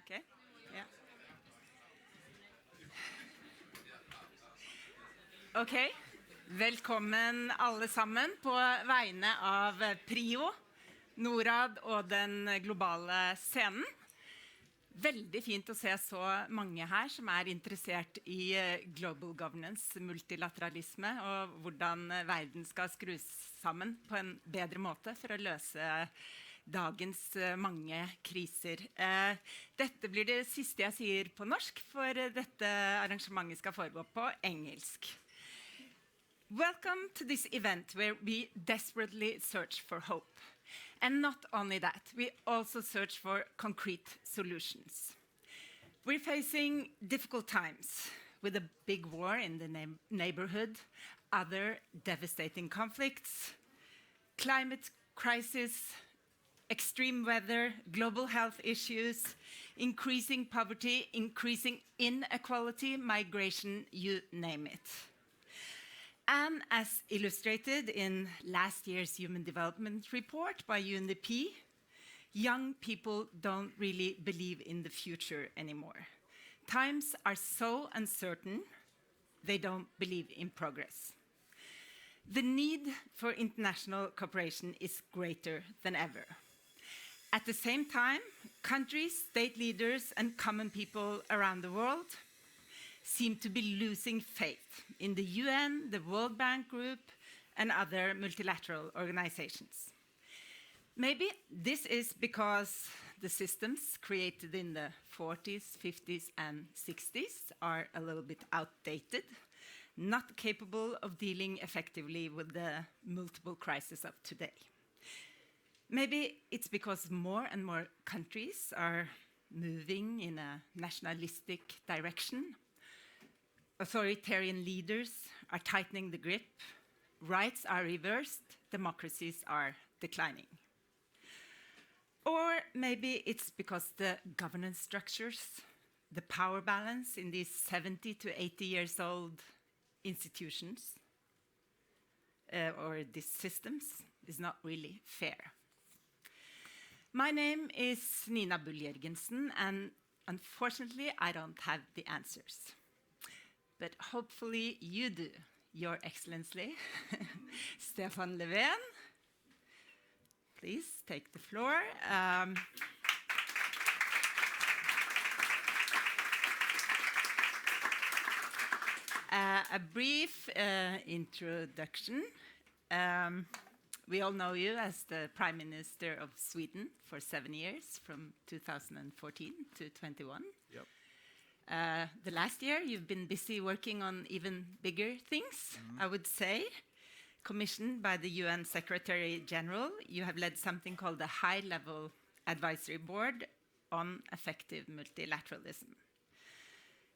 Okay. Yeah. Ok, velkommen alle sammen på vegne av Prio, Norad og den globale scenen. Veldig fint å se så mange her som interessert i global governance, multilateralisme og hvordan verden skal skrus sammen på en bedre måte for å løse dagens mange kriser. Dette blir det siste jeg sier på norsk, for dette arrangementet skal foregå på engelsk. Welcome to this event where we desperately search for hope. And not only that, we also search for concrete solutions. We're facing difficult times with a big war in the neighborhood, other devastating conflicts, climate crisis, extreme weather, global health issues, increasing poverty, increasing inequality, migration, you name it. And as illustrated in last year's Human Development Report by UNDP, young people don't really believe in the future anymore. Times are so uncertain, they don't believe in progress. The need for international cooperation is greater than ever. At the same time, countries, state leaders, and common people around the world seem to be losing faith in the UN, the World Bank Group, and other multilateral organizations. Maybe this is because the systems created in the 40s, 50s, and 60s are a little bit outdated, not capable of dealing effectively with the multiple crises of today. Maybe it's because more and more countries are moving in a nationalistic direction. Authoritarian leaders are tightening the grip, rights are reversed, democracies are declining. Or maybe it's because the governance structures, the power balance in these 70 to 80 years old institutions or these systems is not really fair. My name is Nina Bull-Jørgensen, and unfortunately I don't have the answers. But hopefully you do, Your Excellency, Stefan Løvfen. Please take the floor. A brief introduction. We all know you as the Prime Minister of Sweden for 7 years, from 2014 to 21. Yep. The last year, you've been busy working on even bigger things, I would say. Commissioned by the UN Secretary General, you have led something called the High-Level Advisory Board on Effective Multilateralism.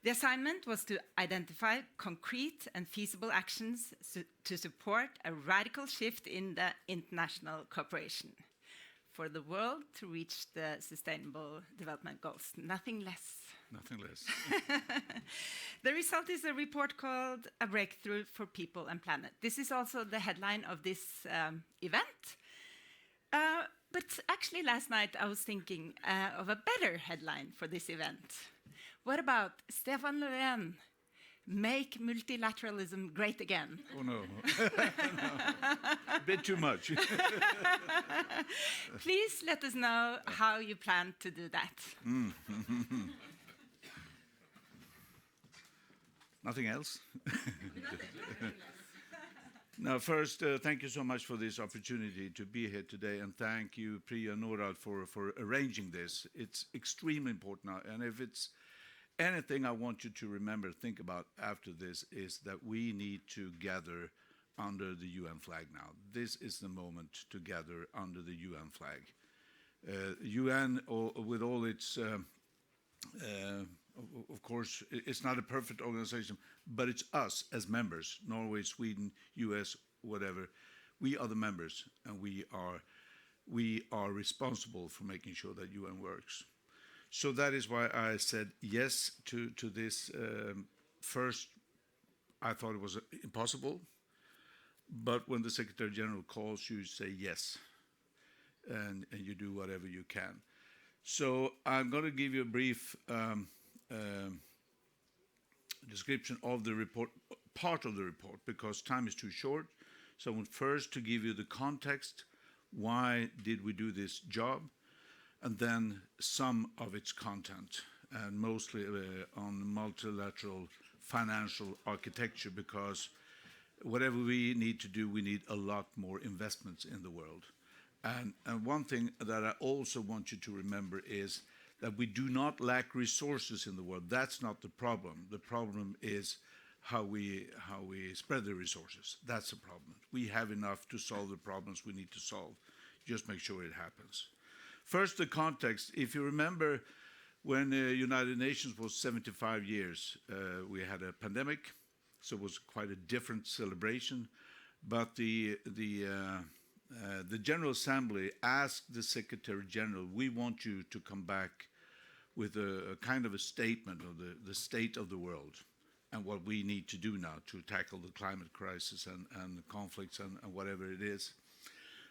The assignment was to identify concrete and feasible actions to support a radical shift in the international cooperation for the world to reach the Sustainable Development Goals. Nothing less. Nothing less. The result is a report called A Breakthrough for People and Planet. This is also the headline of this event. But actually last night I was thinking of a better headline for this event. What about Stefan Løvfen, make multilateralism great again? Oh no. A bit too much. Please let us know how you plan to do that. Nothing else? Now, first, thank you so much for this opportunity to be here today, and thank you, Priya and Norad, for arranging this. It's extremely important, and if it's anything I want you to remember, think about after this, is that we need to gather under the UN flag now. This is the moment to gather under the UN flag. UN, with all its of course, it's not a perfect organization, but it's us as members, Norway, Sweden, US, whatever. We are the members, and we are responsible for making sure that UN works. So that is why I said yes to this. First, I thought it was impossible, but when the Secretary General calls, you say yes, and you do whatever you can. So I'm going to give you a brief description of the report, part of the report, because time is too short. So I want first to give you the context, why did we do this job, and then some of its content, and mostly on multilateral financial architecture, because whatever we need to do, we need a lot more investments in the world. And one thing that I also want you to remember is that we do not lack resources in the world. That's not the problem. The problem is how we spread the resources. That's the problem. We have enough to solve the problems we need to solve. Just make sure it happens. First, the context. If you remember, when the United Nations was 75 years, we had a pandemic, so it was quite a different celebration. But the General Assembly asked the Secretary General, we want you to come back with a kind of a statement of the state of the world and what we need to do now to tackle the climate crisis and the conflicts and whatever it is.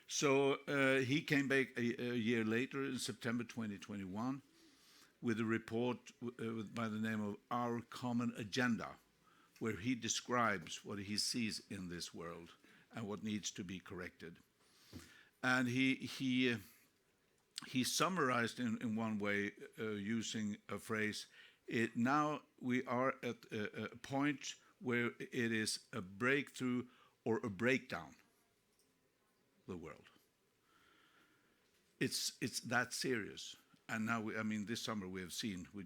So he came back a year later in September 2021 with a report by the name of Our Common Agenda, where he describes what he sees in this world and what needs to be corrected. And he summarized in one way using a phrase, now we are at a point where it is a breakthrough or a breakdown, the world. It's that serious. And now, this summer we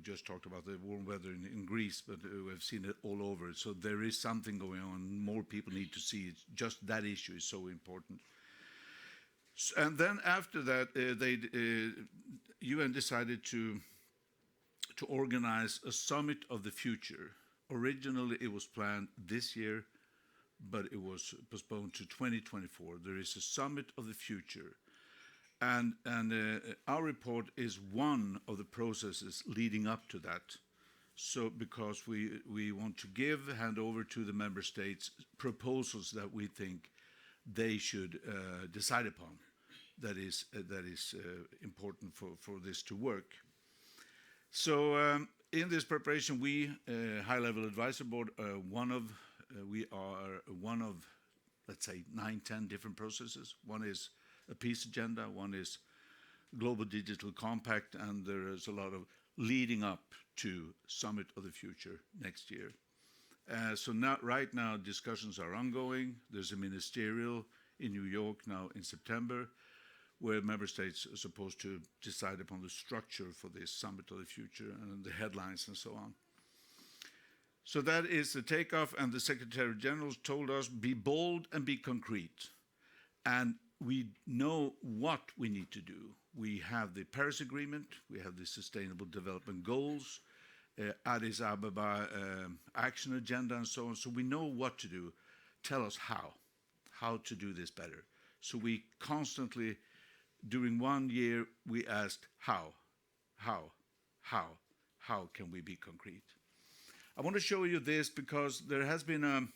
just talked about the warm weather in Greece, but we have seen it all over. So there is something going on. More people need to see it. Just that issue is so important. And then after that, UN decided to organize a summit of the future. Originally, it was planned this year, but it was postponed to 2024. There is a summit of the future. And our report is one of the processes leading up to that. So because we want to hand over to the member states proposals that we think they should decide upon. That is important for this to work. So in this preparation, we High-Level Advisory Board we are one of, let's say, 9-10 different processes. One is a peace agenda, one is Global Digital Compact, and there is a lot of leading up to Summit of the Future next year. So right now, discussions are ongoing. There's a ministerial in New York now in September, where member states are supposed to decide upon the structure for this Summit of the Future and the headlines and so on. So that is the takeoff, and the Secretary General told us, be bold and be concrete. And we know what we need to do. We have the Paris Agreement, we have the Sustainable Development Goals, Addis Ababa Action Agenda, and so on. So we know what to do. Tell us how to do this better. So we constantly, during 1 year, we asked how can we be concrete? I want to show you this because there has been,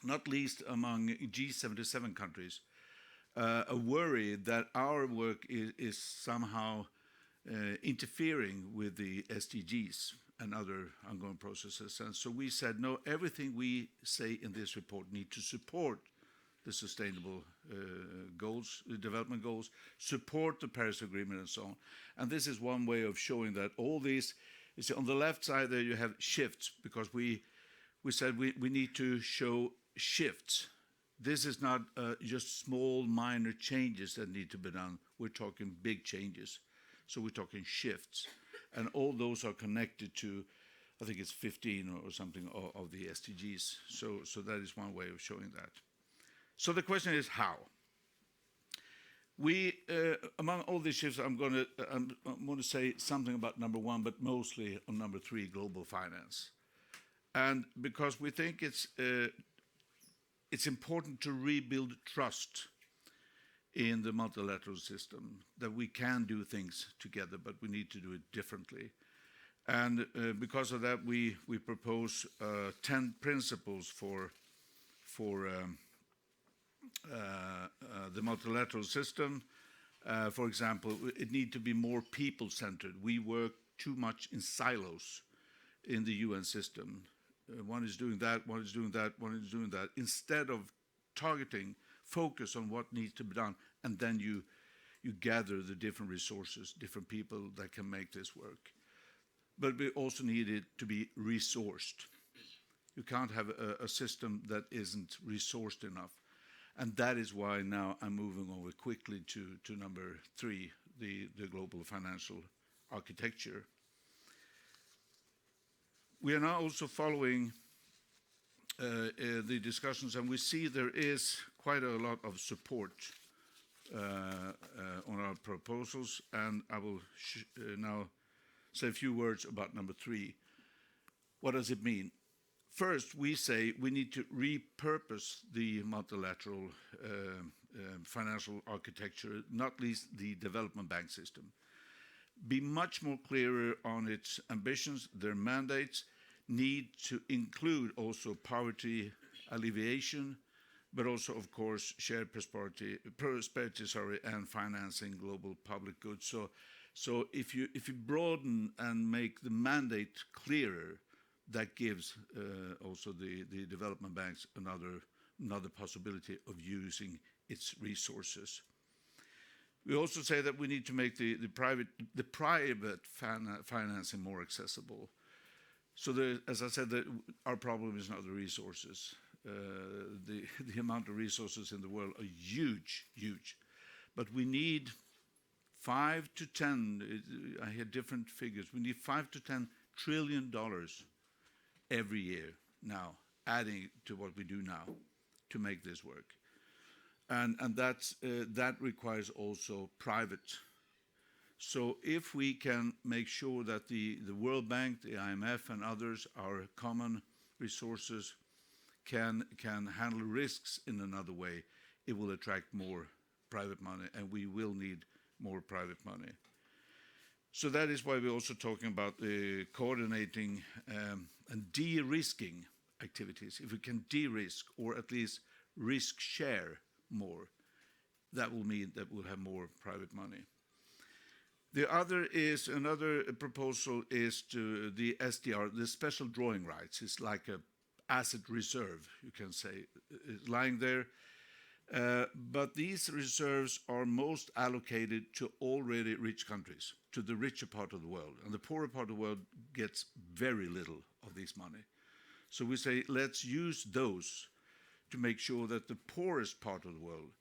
not least among G77 countries, a worry that our work is somehow interfering with the SDGs and other ongoing processes. And so we said, no, everything we say in this report need to support the sustainable goals, the development goals, support the Paris Agreement and so on. And this is one way of showing that all these, you see, on the left side there you have shifts, because we said we need to show shifts. This is not just small minor changes that need to be done. We're talking big changes. So we're talking shifts. And all those are connected to, I think it's 15 or something of the SDGs. So that is one way of showing that. So the question is how? We, among all these shifts, I'm going to say something about number one, but mostly on number three, global finance. And because we think it's important to rebuild trust in the multilateral system, that we can do things together, but we need to do it differently. And because of that, we propose 10 principles for the multilateral system, For example, it needs to be more people-centered. We work too much in silos in the UN system. One is doing that, one is doing that, one is doing that, instead of targeting, focus on what needs to be done, and then you gather the different resources, different people that can make this work. But we also need it to be resourced. You can't have a system that isn't resourced enough. And that is why now I'm moving over quickly to number 3, the global financial architecture. We are now also following the discussions, and we see there is quite a lot of support on our proposals, and I will now say a few words about number 3. What does it mean? First, we say we need to repurpose the multilateral financial architecture, not least the development bank system. Be much more clearer on its ambitions, their mandates, need to include also poverty alleviation, but also, of course, shared prosperity, and financing global public goods. So if you broaden and make the mandate clearer, that gives also the development banks another possibility of using its resources. We also say that we need to make the private financing more accessible. So as I said, our problem is not the resources. The amount of resources in the world are huge, huge. But we need 5 to 10, I hear different figures, we need $5 to $10 trillion every year now, adding to what we do now to make this work. And that requires also private. So if we can make sure that the World Bank, the IMF and others, our common resources, can handle risks in another way, it will attract more private money, and we will need more private money. So that is why we're also talking about coordinating and de-risking activities. If we can de-risk or at least risk share more, that will mean that we'll have more private money. Another proposal is to the SDR, the special drawing rights. It's like a asset reserve, you can say, lying there. But these reserves are most allocated to already rich countries, to the richer part of the world. And the poorer part of the world gets very little of this money. So we say, let's use those to make sure that the poorest part of the world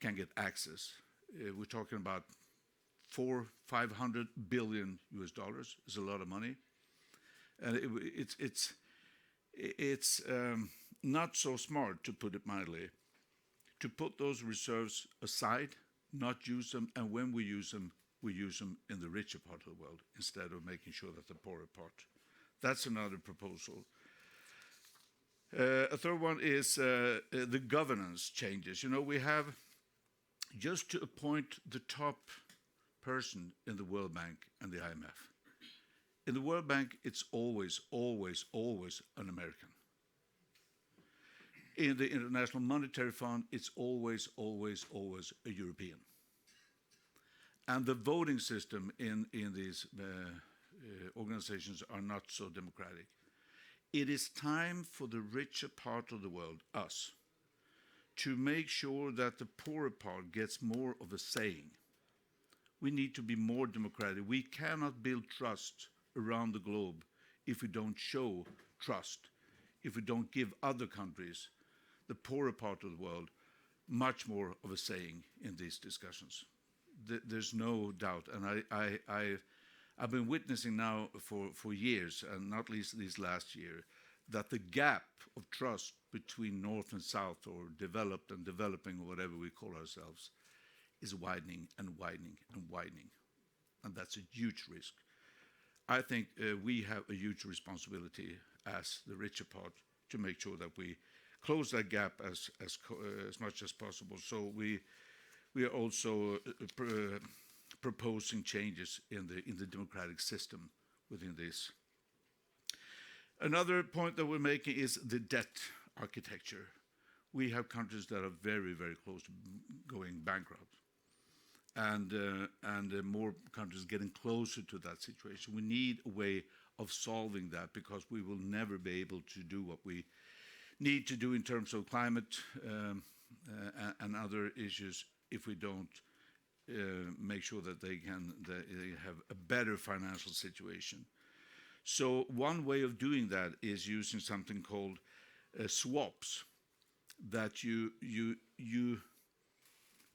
can get access. We're talking about $400-500 billion US. It's a lot of money. And it's not so smart, to put it mildly, to put those reserves aside, not use them, and when we use them in the richer part of the world instead of making sure that the poorer part. That's another proposal. A third one is the governance changes. You know, we have just to appoint the top person in the World Bank and the IMF. In the World Bank, it's always, always, always an American. In the International Monetary Fund, it's always, always, always a European. And the voting system in these organizations are not so democratic. It is time for the richer part of the world, us, to make sure that the poorer part gets more of a saying. We need to be more democratic. We cannot build trust around the globe if we don't show trust, if we don't give other countries, the poorer part of the world, much more of a saying in these discussions. There's no doubt. And I've been witnessing now for years, and not least this last year, that the gap of trust between North and South, or developed and developing, or whatever we call ourselves, is widening and widening and widening. And that's a huge risk. I think we have a huge responsibility as the richer part to make sure that we close that gap as much as possible. So we are also proposing changes in the democratic system within this. Another point that we're making is the debt architecture. We have countries that are very, very close to going bankrupt. and more countries getting closer to that situation. We need a way of solving that because we will never be able to do what we need to do in terms of climate and other issues if we don't make sure that they have a better financial situation. So one way of doing that is using something called swaps, that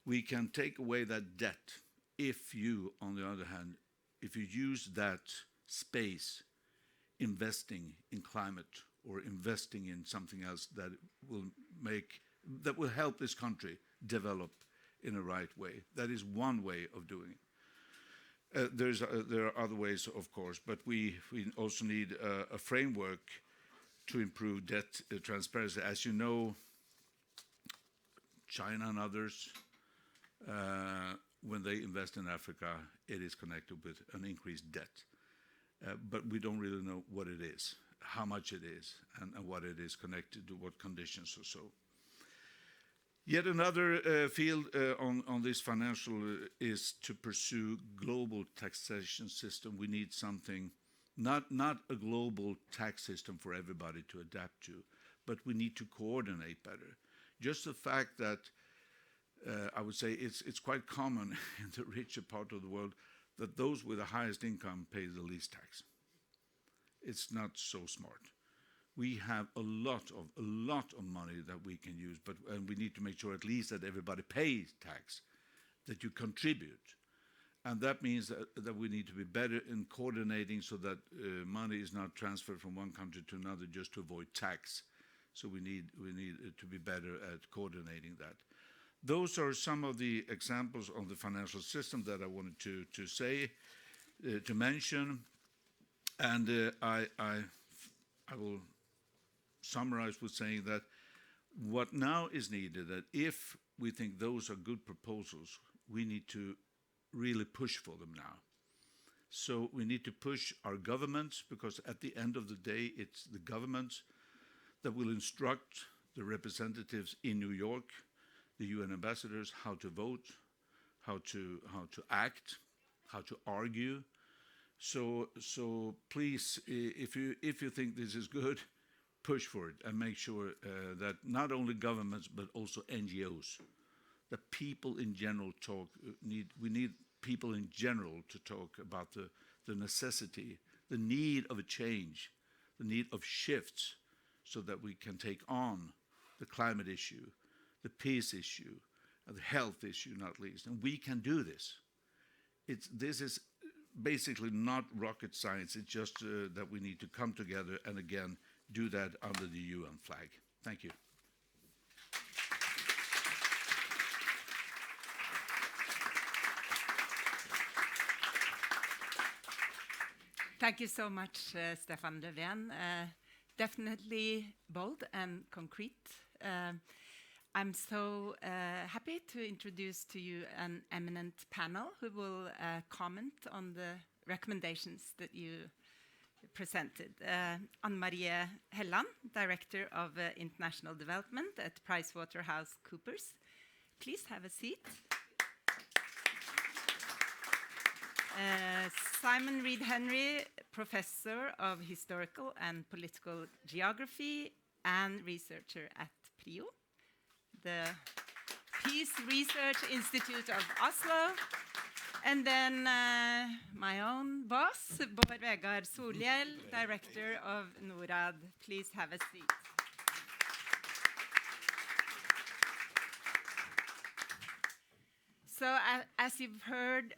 we can take away that debt if you, on the other hand, if you use that space investing in climate or investing in something else that will help this country develop in a right way. That is one way of doing it. There are other ways, of course, but we also need a framework to improve debt transparency. As you know, China and others, when they invest in Africa, it is connected with an increased debt. But we don't really know what it is, how much it is, and what it is connected to, what conditions or so. Yet another field on this financial is to pursue global taxation system. We need something, not a global tax system for everybody to adapt to, but we need to coordinate better. Just the fact that I would say it's quite common in the richer part of the world that those with the highest income pay the least tax. It's not so smart. We have a lot of money that we can use, and we need to make sure at least that everybody pays tax, that you contribute. And that means that we need to be better in coordinating so that money is not transferred from one country to another just to avoid tax. So we need to be better at coordinating that. Those are some of the examples of the financial system that I wanted to mention, and I will summarize with saying that what now is needed, that if we think those are good proposals, we need to really push for them now. So we need to push our governments, because at the end of the day, it's the governments that will instruct the representatives in New York, the UN ambassadors, how to vote, how to act, how to argue. So please, if you think this is good, push for it and make sure that not only governments but also NGOs, that people in general we need people in general to talk about the necessity, the need of a change, the need of shifts, so that we can take on the climate issue, the peace issue, and the health issue, not least. And we can do this. This is basically not rocket science. It's just that we need to come together and, again, do that under the UN flag. Thank you. Thank you so much, Stefan Løvfen. Definitely bold and concrete. I'm so happy to introduce to you an eminent panel who will comment on the recommendations that you presented. Anne-Marie Helland, Director of International Development at PricewaterhouseCoopers. Please have a seat. Simon Reed Henry, Professor of Historical and Political Geography and researcher at PRIO, the Peace Research Institute of Oslo. And then my own boss, Bård Vegar Solhjell, Director of NORAD. Please have a seat. So as you've heard,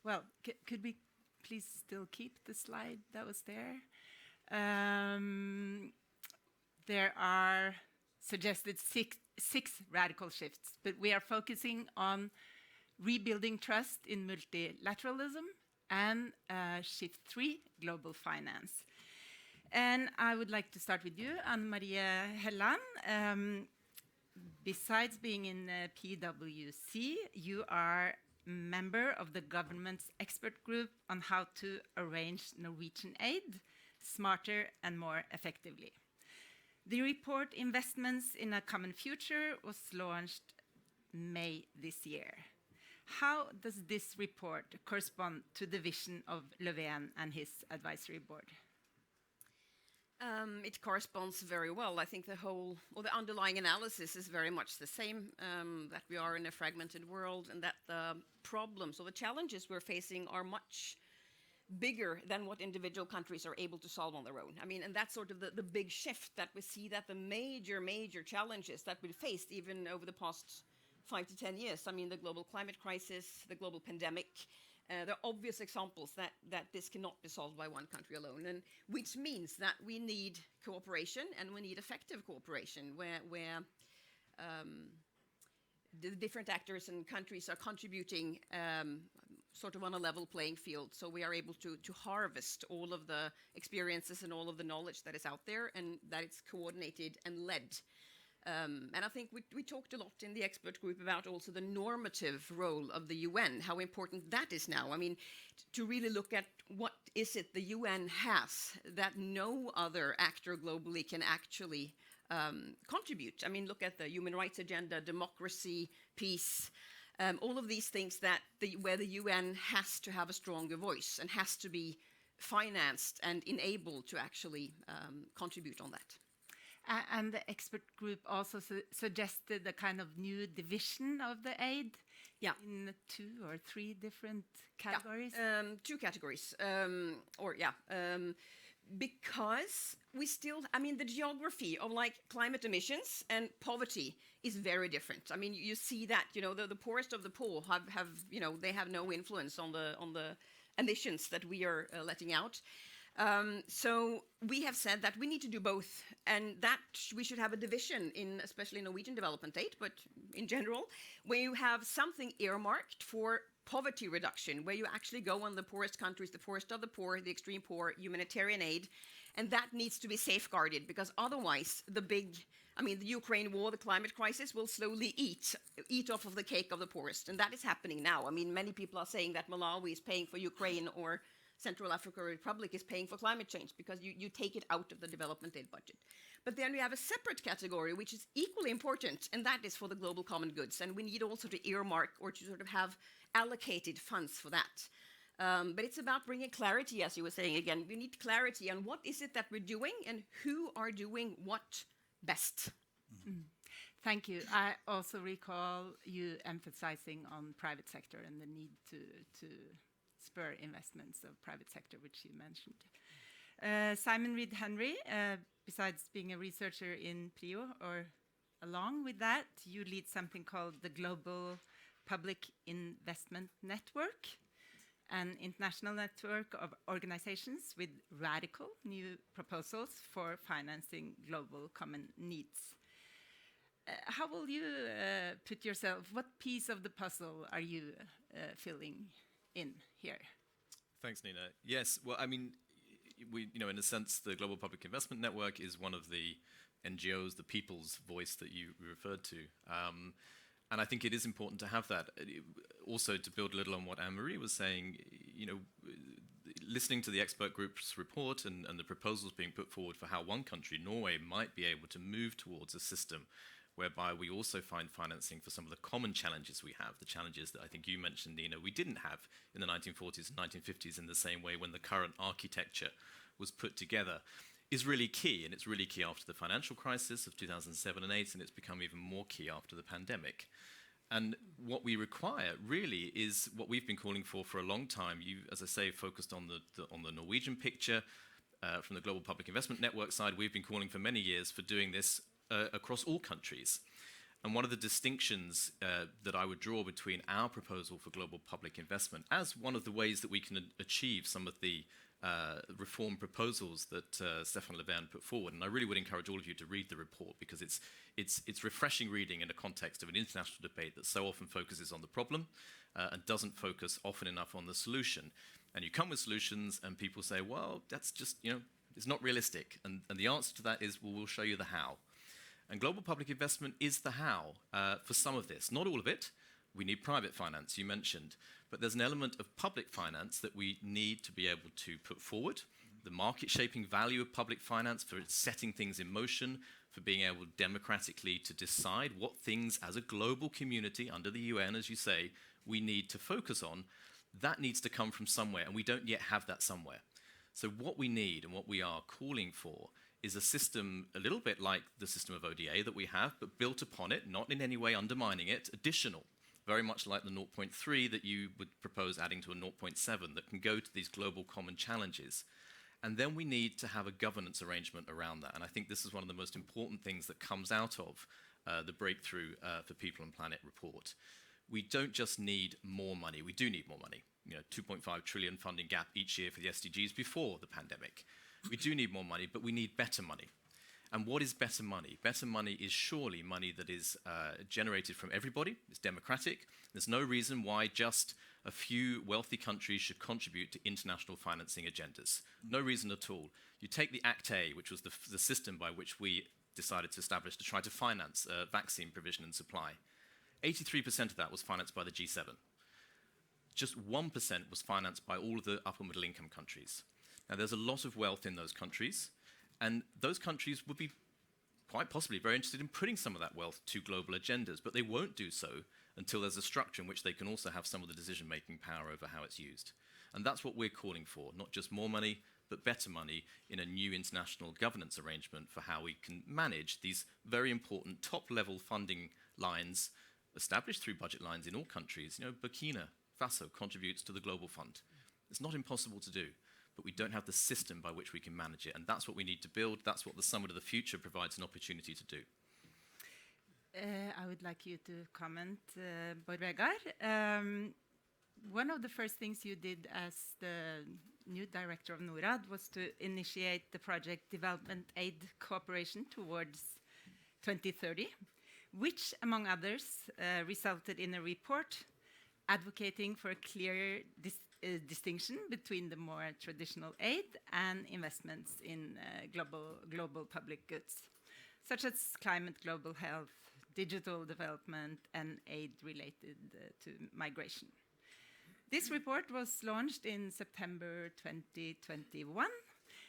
well, could we please still keep the slide that was there? There are suggested six radical shifts, but we are focusing on rebuilding trust in multilateralism and shift 3, global finance. And I would like to start with you, Anne-Marie Helland. Besides being in PwC, you are member of the government's expert group on how to arrange Norwegian aid smarter and more effectively. The report Investments in a Common Future was launched May this year. How does this report correspond to the vision of Løvfen and his advisory board? It corresponds very well. I think the underlying analysis is very much the same, that we are in a fragmented world and that the problems or the challenges we're facing are much bigger than what individual countries are able to solve on their own. I mean, and that's sort of the big shift that we see, that the major challenges that we faced even over the past 5 to 10 years. I mean, the global climate crisis, the global pandemic, there are obvious examples that this cannot be solved by one country alone, and which means that we need cooperation, and we need effective cooperation where the different actors and countries are contributing sort of on a level playing field, so we are able to harvest all of the experiences and all of the knowledge that is out there, and that it's coordinated and led. And I think we talked a lot in the expert group about also the normative role of the UN, how important that is now. I mean, to really look at what is it the UN has that no other actor globally can actually contribute. I mean, look at the human rights agenda, democracy, peace, all of these things where the UN has to have a stronger voice and has to be financed and enabled to actually contribute on that. And the expert group also suggested a kind of new division of the aid in 2 or 3 different categories. 2 categories, because we still, I mean, the geography of like climate emissions and poverty is very different. I mean, you see that, you know, the poorest of the poor have you know, they have no influence on the emissions that we are letting out. So we have said that we need to do both, and that we should have a division in, especially Norwegian development aid, but in general, where you have something earmarked for poverty reduction, where you actually go on the poorest countries, the poorest of the poor, the extreme poor, humanitarian aid, and that needs to be safeguarded, because otherwise the Ukraine war, the climate crisis will slowly eat off of the cake of the poorest, and that is happening now. I mean, many people are saying that Malawi is paying for Ukraine, or Central African Republic is paying for climate change, because you take it out of the development aid budget. But then we have a separate category which is equally important, and that is for the global common goods. And we need also to earmark or to sort of have allocated funds for that. But it's about bringing clarity, as you were saying again. We need clarity on what is it that we're doing and who are doing what best. Mm. Thank you. I also recall you emphasizing on private sector and the need to spur investments of private sector, which you mentioned. Simon Reed Henry, besides being a researcher in PRIO, or along with that, you lead something called the Global Public Investment Network, an international network of organizations with radical new proposals for financing global common needs. How will you put yourself, what piece of the puzzle are you filling in here? Thanks, Nina. Yes, well, I mean, in a sense, the Global Public Investment Network is one of the NGOs, the people's voice that you referred to. And I think it is important to have that. Also, to build a little on what Anne-Marie was saying, listening to the expert group's report and the proposals being put forward for how one country, Norway, might be able to move towards a system whereby we also find financing for some of the common challenges we have, the challenges that I think you mentioned, Nina, we didn't have in the 1940s and 1950s in the same way when the current architecture was put together, is really key. And it's really key after the financial crisis of 2007 and 8, and it's become even more key after the pandemic. And what we require really is what we've been calling for a long time. You, as I say, focused on the Norwegian picture. From the Global Public Investment Network side, we've been calling for many years for doing this across all countries. And one of the distinctions that I would draw between our proposal for global public investment as one of the ways that we can achieve some of the reform proposals that Stefan Løvfen put forward, and I really would encourage all of you to read the report, because it's refreshing reading in the context of an international debate that so often focuses on the problem and doesn't focus often enough on the solution. And you come with solutions and people say, well, that's just, it's not realistic. And the answer to that is, well, we'll show you the how. And global public investment is the how for some of this. Not all of it. We need private finance, you mentioned. But there's an element of public finance that we need to be able to put forward. The market-shaping value of public finance for setting things in motion, for being able democratically to decide what things as a global community under the UN, as you say, we need to focus on, that needs to come from somewhere, and we don't yet have that somewhere. So what we need and what we are calling for is a system a little bit like the system of ODA that we have, but built upon it, not in any way undermining it, additional, very much like the 0.3 that you would propose adding to a 0.7 that can go to these global common challenges. And then we need to have a governance arrangement around that. And I think this is one of the most important things that comes out of the Breakthrough for People and Planet report. We don't just need more money, we do need more money. 2.5 trillion funding gap each year for the SDGs before the pandemic. We do need more money, but we need better money. And what is better money? Better money is surely money that is generated from everybody, it's democratic. There's no reason why just a few wealthy countries should contribute to international financing agendas. No reason at all. You take the Act A, which was the system by which we decided to establish to try to finance vaccine provision and supply. 83% of that was financed by the G7. Just 1% was financed by all of the upper middle income countries. Now there's a lot of wealth in those countries, and those countries would be quite possibly very interested in putting some of that wealth to global agendas, but they won't do so until there's a structure in which they can also have some of the decision-making power over how it's used. And that's what we're calling for, not just more money, but better money in a new international governance arrangement for how we can manage these very important top-level funding lines established through budget lines in all countries. Burkina Faso contributes to the Global Fund. It's not impossible to do, but we don't have the system by which we can manage it. And that's what we need to build. That's what the Summit of the Future provides an opportunity to do. I would like you to comment, Bård Vegar. One of the first things you did as the new director of NORAD was to initiate the project Development Aid Cooperation towards 2030, which, among others, resulted in a report advocating for a clear distinction between the more traditional aid and investments in global public goods, such as climate, global health, digital development, and aid related to migration. This report was launched in September 2021.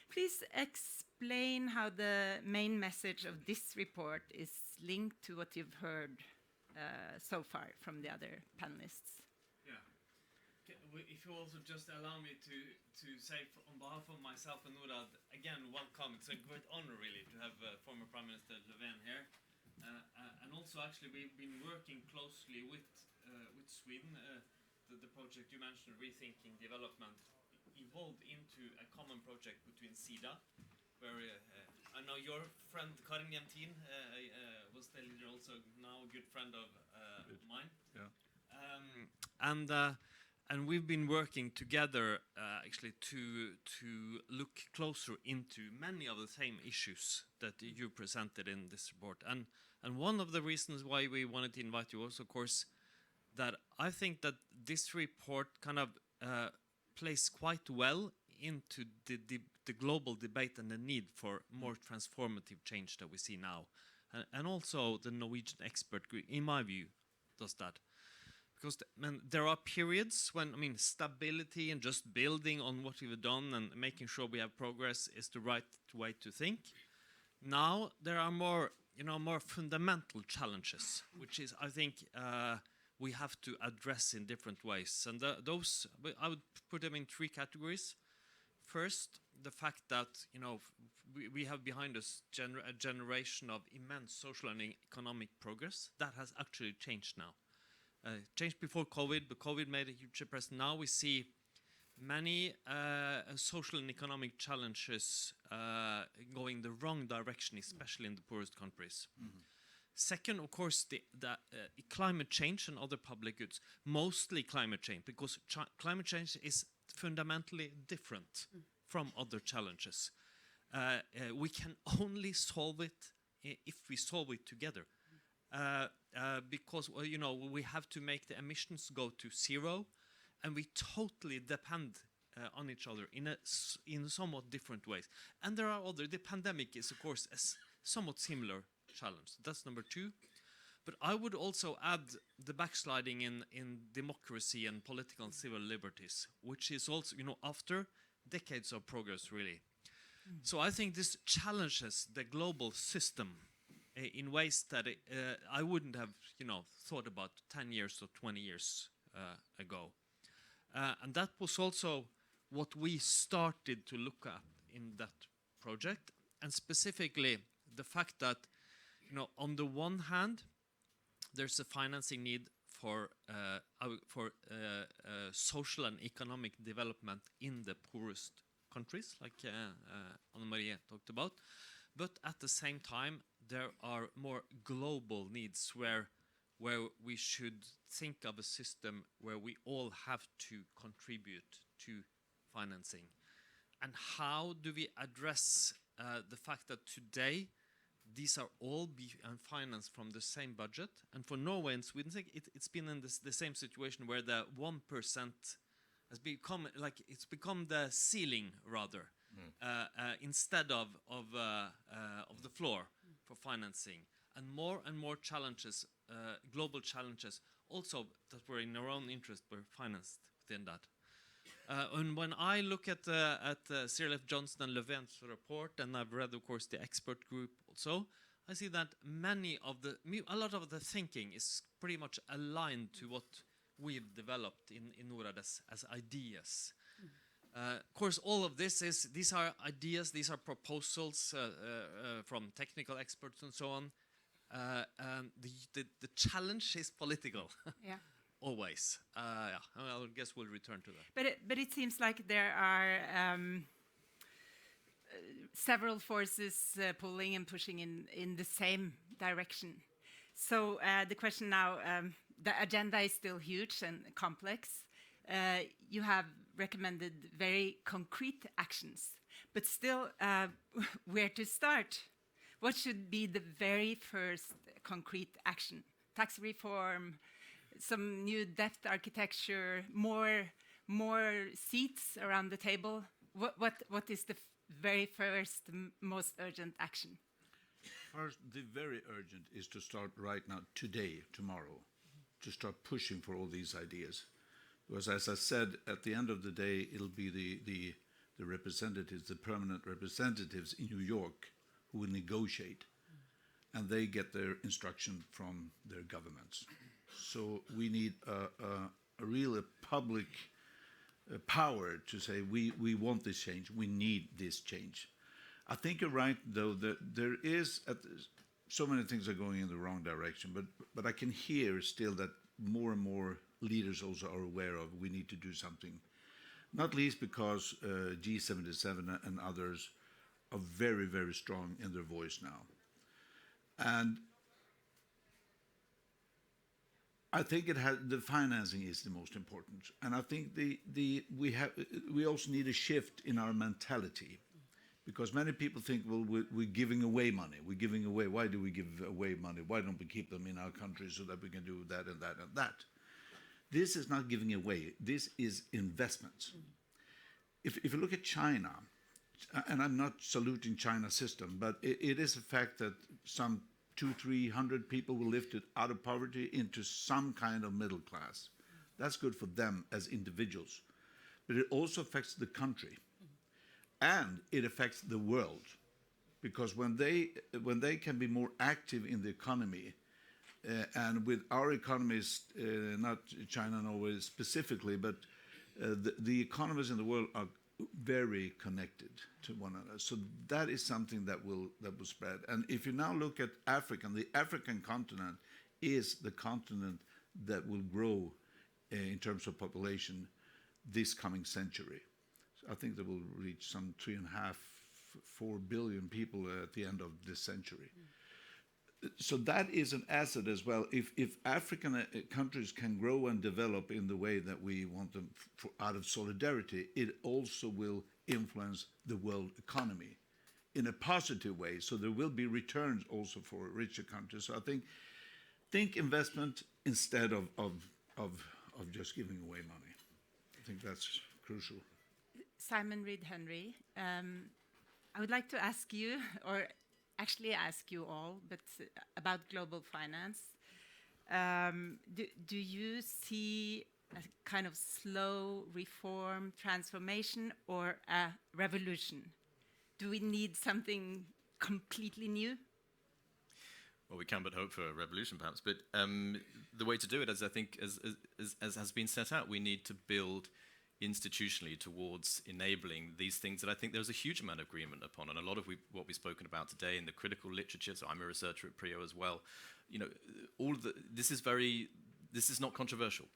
Please explain how the main message of this report is linked to what you've heard so far from the other panelists. If you also just allow me to say on behalf of myself and Norad, again, welcome. It's a great honor, really, to have former Prime Minister Löfven here. And also, actually, we've been working closely with Sweden. The project you mentioned, Rethinking Development, evolved into a common project between SIDA, where I know your friend Karin Jämtin was the leader, also now a good friend of mine. Yeah. And we've been working together actually to look closer into many of the same issues that you presented in this report. And one of the reasons why we wanted to invite you also, of course, that I think that this report kind of plays quite well into the global debate and the need for more transformative change that we see now. And also the Norwegian expert group, in my view, does that. Because there are periods when, stability and just building on what we've done and making sure we have progress is the right way to think. Now there are more fundamental challenges, which is, I think, we have to address in different ways. And those, I would put them in three categories. First, the fact that, we have behind us a generation of immense social and economic progress. That has actually changed now. Changed before COVID, but COVID made a huge impression. Now we see many social and economic challenges going the wrong direction, especially in the poorest countries. Mm-hmm. Second, of course, the climate change and other public goods, mostly climate change, because climate change is fundamentally different from other challenges. We can only solve it if we solve it together. Because we have to make the emissions go to zero, and we totally depend on each other in somewhat different ways. And there are other. The pandemic is, of course, a somewhat similar challenge. That's number two. But I would also add the backsliding in democracy and political and civil liberties, which is also, after decades of progress, really. So I think this challenges the global system in ways that I wouldn't have, thought about 10 years or 20 years ago. And that was also what we started to look at in that project, and specifically the fact that, on the one hand, there's a financing need for social and economic development in the poorest countries, like Anne-Marie talked about. But at the same time, there are more global needs where we should think of a system where we all have to contribute to financing. And how do we address the fact that today these are all financed from the same budget? And for Norway and Sweden, it's been in the same situation where the 1% has become the ceiling rather, instead of the floor for financing, and more challenges, global challenges, also that were in our own interest, were financed within that. And when I look at Cyril F. Johnson and Løvfen's report, and I've read, of course, the expert group also, I see that a lot of the thinking is pretty much aligned to what we've developed in NORAD as ideas. Of course, all of these are ideas, these are proposals from technical experts and so on. The challenge is political. Yeah. Always. I guess we'll return to that. But it seems like there are several forces pulling and pushing in the same direction. So the question now, the agenda is still huge and complex. You have recommended very concrete actions, but still, where to start? What should be the very first concrete action? Tax reform, some new debt architecture, more seats around the table. What is the very first, most urgent action? First, the very urgent is to start right now, today, tomorrow, to start pushing for all these ideas. Because as I said, at the end of the day, it'll be the representatives, the permanent representatives in New York who will negotiate, and they get their instruction from their governments. So we need a real public power to say we want this change, we need this change. I think you're right, though, that there is so many things are going in the wrong direction, but I can hear still that more and more leaders also are aware of we need to do something, not least because G77 and others are very, very strong in their voice now. And I think the financing is the most important, and I think we also need a shift in our mentality, because many people think, well, we're giving away money. We're giving away. Why do we give away money? Why don't we keep them in our country so that we can do that and that and that? This is not giving away. This is investments. If you look at China, and I'm not saluting China's system, but it is a fact that some 200-300 people were lifted out of poverty into some kind of middle class. That's good for them as individuals. But it also affects the country. And it affects the world. Because when they can be more active in the economy, and with our economies, not China, Norway specifically, but the economies in the world are very connected to one another. So that is something that will spread. And if you now look at Africa, the African continent is the continent that will grow in terms of population this coming century. So I think they will reach some 3.5–4 billion people at the end of this century. So that is an asset as well. If African countries can grow and develop in the way that we want them out of solidarity, it also will influence the world economy in a positive way. So there will be returns also for richer countries. So I think investment instead of just giving away money. I think that's crucial. Simon Reed Henry, I would like to ask you, or actually ask you all, but about global finance. Do you see a kind of slow reform, transformation, or a revolution? Do we need something completely new? Well, we can but hope for a revolution, perhaps. But the way to do it, as I think, as has been set out, we need to build institutionally towards enabling these things that I think there's a huge amount of agreement upon, and a lot of what we've spoken about today in the critical literature. So I'm a researcher at PRIO as well. You know, this is not controversial.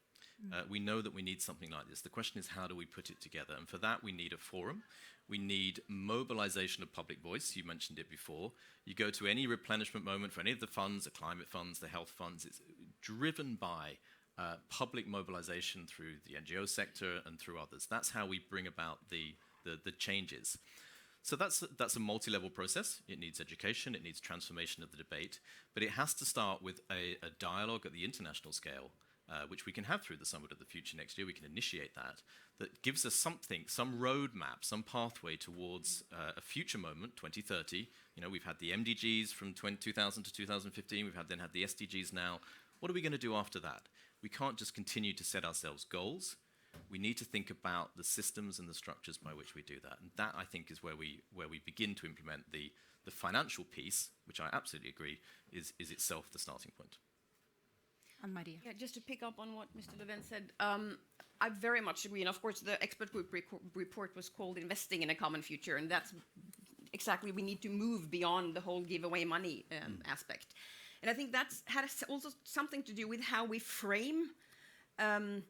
We know that we need something like this. The question is, how do we put it together? And for that, we need a forum. We need mobilization of public voice. You mentioned it before. You go to any replenishment moment for any of the funds, the climate funds, the health funds, it's driven by public mobilization through the NGO sector and through others. That's how we bring about the changes. So that's a multi-level process. It needs education, it needs transformation of the debate, but it has to start with a dialogue at the international scale, which we can have through the Summit of the Future next year. We can initiate that gives us something, some roadmap, some pathway towards a future moment, 2030. You know, we've had the MDGs from 2000 to 2015. We've then had the SDGs now. What are we going to do after that? We can't just continue to set ourselves goals. We need to think about the systems and the structures by which we do that. And that, I think, is where we begin to implement the financial piece, which I absolutely agree is itself the starting point. Anne-Marie. Yeah, just to pick up on what Mr. Løvfen said, I very much agree. And of course, the expert group report was called Investing in a Common Future. And that's exactly, we need to move beyond the whole give away money aspect. And I think that's has also something to do with how we frame the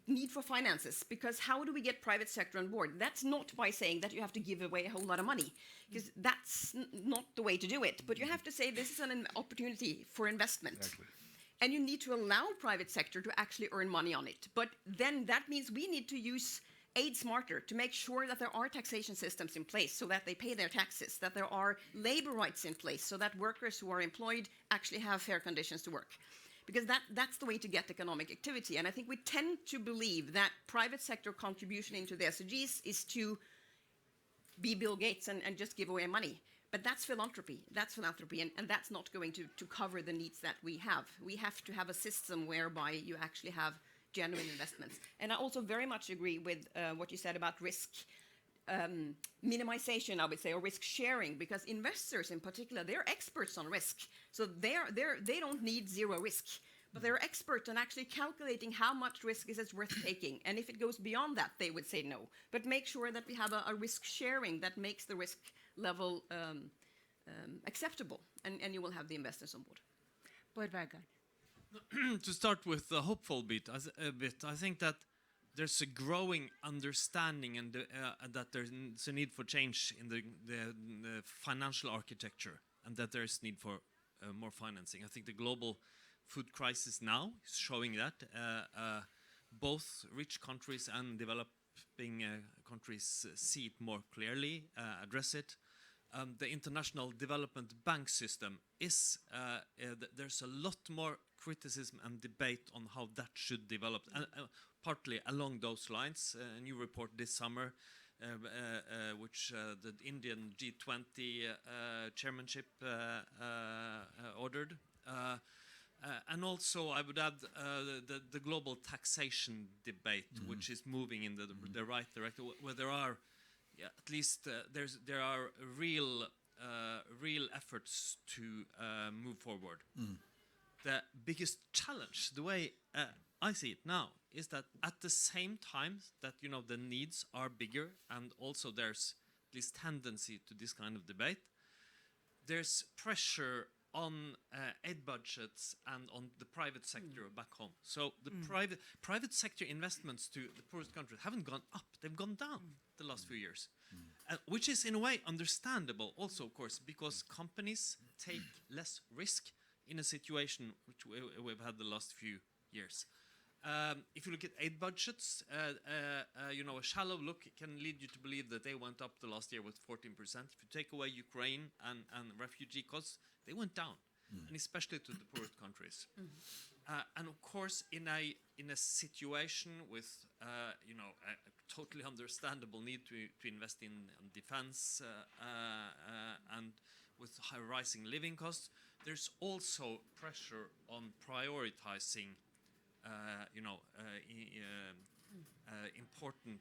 need for finances. Because how do we get private sector on board? That's not by saying that you have to give away a whole lot of money, because that's not the way to do it. But you have to say this is an opportunity for investment. Exactly. And you need to allow private sector to actually earn money on it. But then that means we need to use aid smarter to make sure that there are taxation systems in place so that they pay their taxes, that there are labor rights in place so that workers who are employed actually have fair conditions to work. Because that's the way to get economic activity. And I think we tend to believe that private sector contribution into the SDGs is to be Bill Gates and just give away money. But that's philanthropy. And that's not going to cover the needs that we have. We have to have a system whereby you actually have genuine investments. And I also very much agree with what you said about risk minimization, I would say, or risk sharing, because investors in particular, they're experts on risk. So they don't need zero risk, but they're experts on actually calculating how much risk is it worth taking. And if it goes beyond that, they would say no. But make sure that we have a risk sharing that makes the risk level acceptable, and you will have the investors on board. To start with the hopeful bit, I think that there's a growing understanding and that there's a need for change in the financial architecture, and that there's need for more financing. I think the global food crisis now is showing that both rich countries and developing countries see it more clearly, address it. The International Development Bank system is, there's a lot more criticism and debate on how that should develop, and partly along those lines. A new report this summer, which the Indian G20 chairmanship ordered. And also, I would add the global taxation debate, which is moving in the right direction, where there are, at least there are real efforts to move forward. The biggest challenge, the way I see it now, is that at the same time that the needs are bigger, and also there's at least tendency to this kind of debate, there's pressure on aid budgets and on the private sector back home. So the private sector investments to the poorest countries haven't gone up, they've gone down the last few years. Which is in a way understandable also, of course, because companies take less risk in a situation which we've had the last few years. If you look at aid budgets, a shallow look can lead you to believe that they went up the last year with 14%. If you take away Ukraine and refugee costs, they went down, and especially to the poorest countries. And of course, in a situation with a totally understandable need to invest in defense and with high rising living costs, there's also pressure on prioritizing important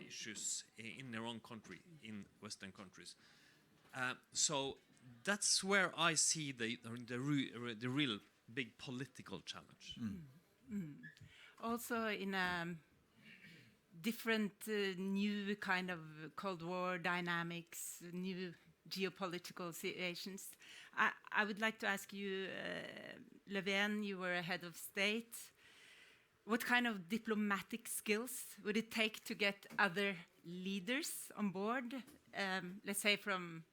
issues in their own country, in Western countries. So that's where I see the real big political challenge. Also in a different new kind of Cold War dynamics, new geopolitical situations. I would like to ask you, Löfven, you were a head of state. What kind of diplomatic skills would it take to get other leaders on board, let's say from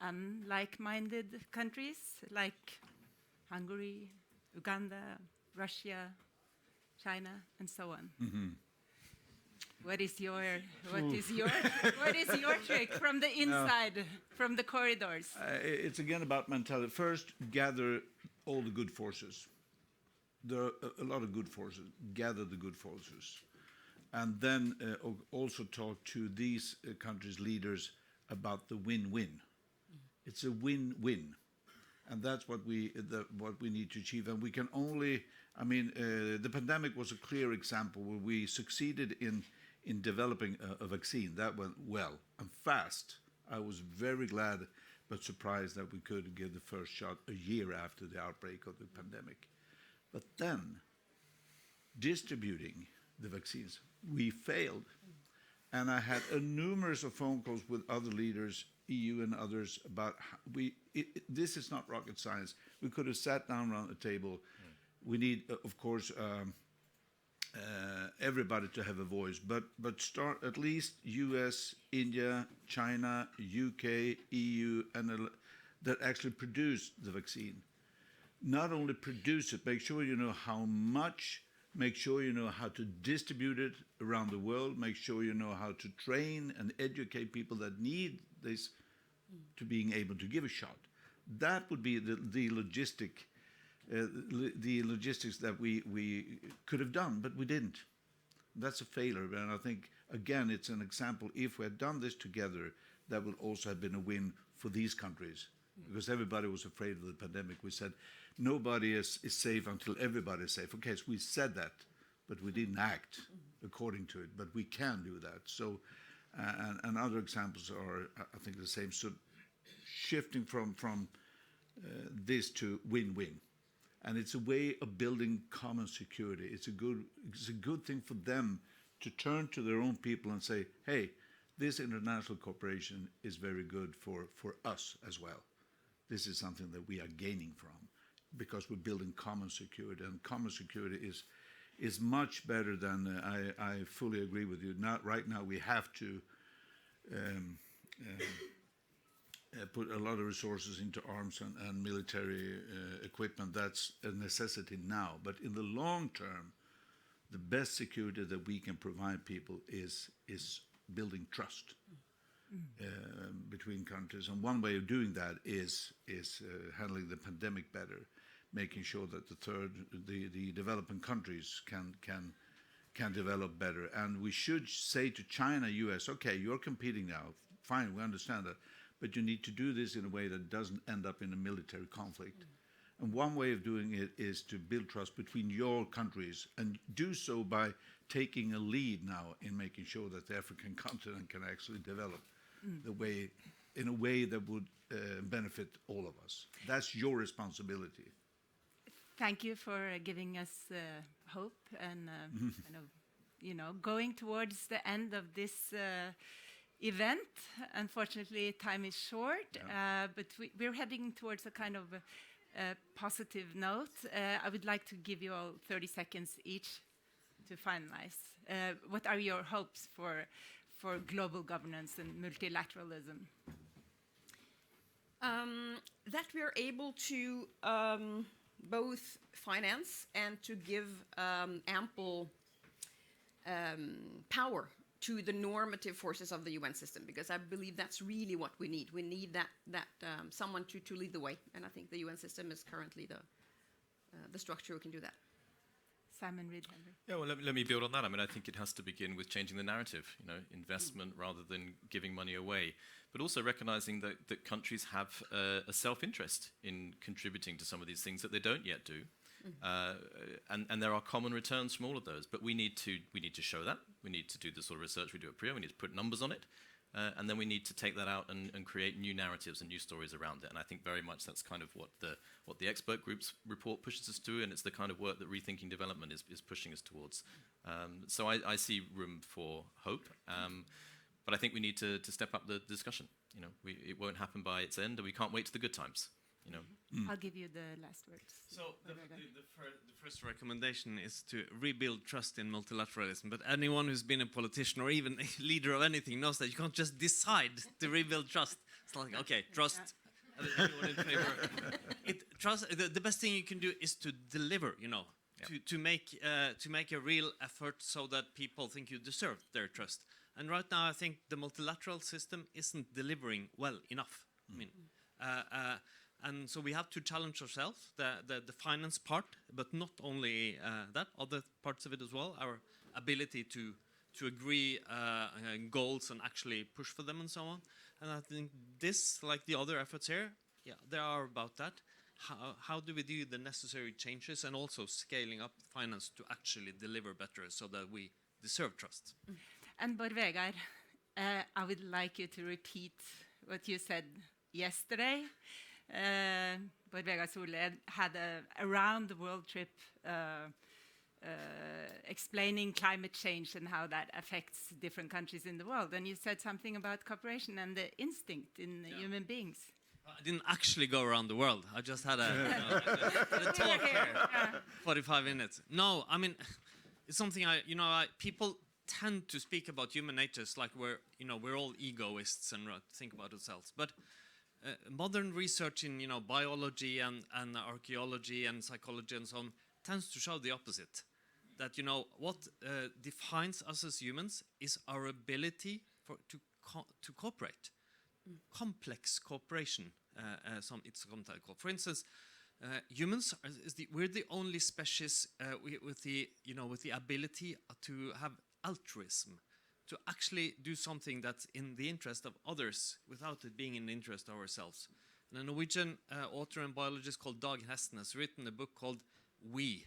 unlike-minded countries like Hungary, Uganda, Russia, China, and so on? What is your trick from the inside, from the corridors? It's again about mentality. First, gather all the good forces. There are a lot of good forces. Gather the good forces, and then also talk to these countries' leaders about the win-win. It's a win-win, and that's what we need to achieve. And we can only, I mean, the pandemic was a clear example where we succeeded in developing a vaccine that went well and fast. I was very glad but surprised that we could give the first shot a year after the outbreak of the pandemic. But then, distributing the vaccines, we failed. And I had numerous of phone calls with other leaders, EU and others, about this is not rocket science. We could have sat down around the table. We need, of course, everybody to have a voice, but start at least US, India, China, UK, EU, and that actually produce the vaccine. Not only produce it, make sure you know how much, make sure you know how to distribute it around the world, make sure you know how to train and educate people that need this to being able to give a shot. That would be the logistics that we could have done, but we didn't. That's a failure, and I think, again, it's an example. If we had done this together, that would also have been a win for these countries, because everybody was afraid of the pandemic. We said, nobody is safe until everybody is safe. Okay, so we said that, but we didn't act according to it, but we can do that. So, and other examples are, I think, the same. So shifting from this to win-win. And it's a way of building common security. It's a good thing for them to turn to their own people and say, hey, this international cooperation is very good for us as well. This is something that we are gaining from because we're building common security. And common security is much better than, I fully agree with you. Right now we have to put a lot of resources into arms and military equipment. That's a necessity now. But in the long term, the best security that we can provide people is building trust between countries. And one way of doing that is handling the pandemic better, making sure that the developing countries can develop better. And we should say to China, US, okay, you're competing now. Fine, we understand that. But you need to do this in a way that doesn't end up in a military conflict. And one way of doing it is to build trust between your countries and do so by taking a lead now in making sure that the African continent can actually develop in a way that would benefit all of us. That's your responsibility. Thank you for giving us hope and kind of, going towards the end of this event. Unfortunately, time is short, but we're heading towards a kind of positive note. I would like to give you all 30 seconds each to finalize. What are your hopes for global governance and multilateralism? That we are able to both finance and to give ample power to the normative forces of the UN system, because I believe that's really what we need. We need that someone to lead the way, and I think the UN system is currently the structure who can do that. Simon Reed-Henry. Yeah, well, let me build on that. I mean, I think it has to begin with changing the narrative, investment rather than giving money away, but also recognizing that countries have a self-interest in contributing to some of these things that they don't yet do. And there are common returns from all of those, but we need to show that. We need to do the sort of research we do at PRIO. We need to put numbers on it, and then we need to take that out and create new narratives and new stories around it. And I think very much that's kind of what the expert group's report pushes us to, and it's the kind of work that Rethinking Development is pushing us towards. So I see room for hope, but I think we need to step up the discussion. It won't happen by its end, and we can't wait to the good times. I'll give you the last words. So the first recommendation is to rebuild trust in multilateralism. But anyone who's been a politician or even a leader of anything knows that you can't just decide to rebuild trust. It's like, okay, trust. Everyone in favor. Trust. The best thing you can do is to deliver. To make a real effort so that people think you deserve their trust. And right now, I think the multilateral system isn't delivering well enough. I mean. And so we have to challenge ourselves, the finance part, but not only that, other parts of it as well, our ability to agree goals and actually push for them and so on. And I think this, like the other efforts here, they are about that. How do we do the necessary changes and also scaling up finance to actually deliver better so that we deserve trust? And Bård Vegar, I would like you to repeat what you said yesterday. Bård Vegar Solhjell had a around-the-world trip explaining climate change and how that affects different countries in the world. And you said something about cooperation and the instinct in human beings. I didn't actually go around the world. I just had a talk here, 45 minutes. No, I mean, it's something people tend to speak about human natures like we're all egoists and think about ourselves. But modern research in biology and archaeology and psychology and so on tends to show the opposite. That what defines us as humans is our ability to cooperate, complex cooperation. It's sometimes called. For instance, humans we're the only species with the ability to have altruism. To actually do something that's in the interest of others without it being in the interest of ourselves. And a Norwegian author and biologist called Dag Hesten has written a book called We,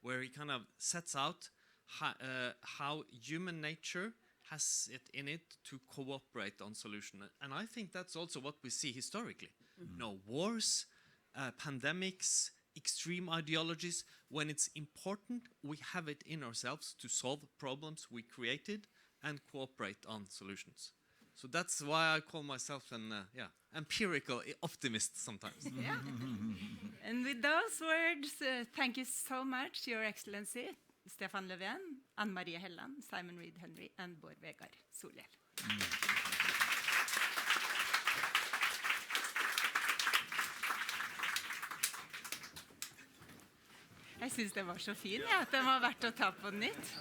where he kind of sets out how human nature has it in it to cooperate on solutions. And I think that's also what we see historically. Wars, pandemics, extreme ideologies. When it's important, we have it in ourselves to solve problems we created and cooperate on solutions. So that's why I call myself an empirical optimist sometimes. Yeah. And with those words, thank you so much, Your Excellency, Stefan Løvfen, Anne-Marie Helland, Simon Reed Henry, and Bård Vegar Solhjell. Jeg synes det var så fint, at det var verdt å ta på nytt.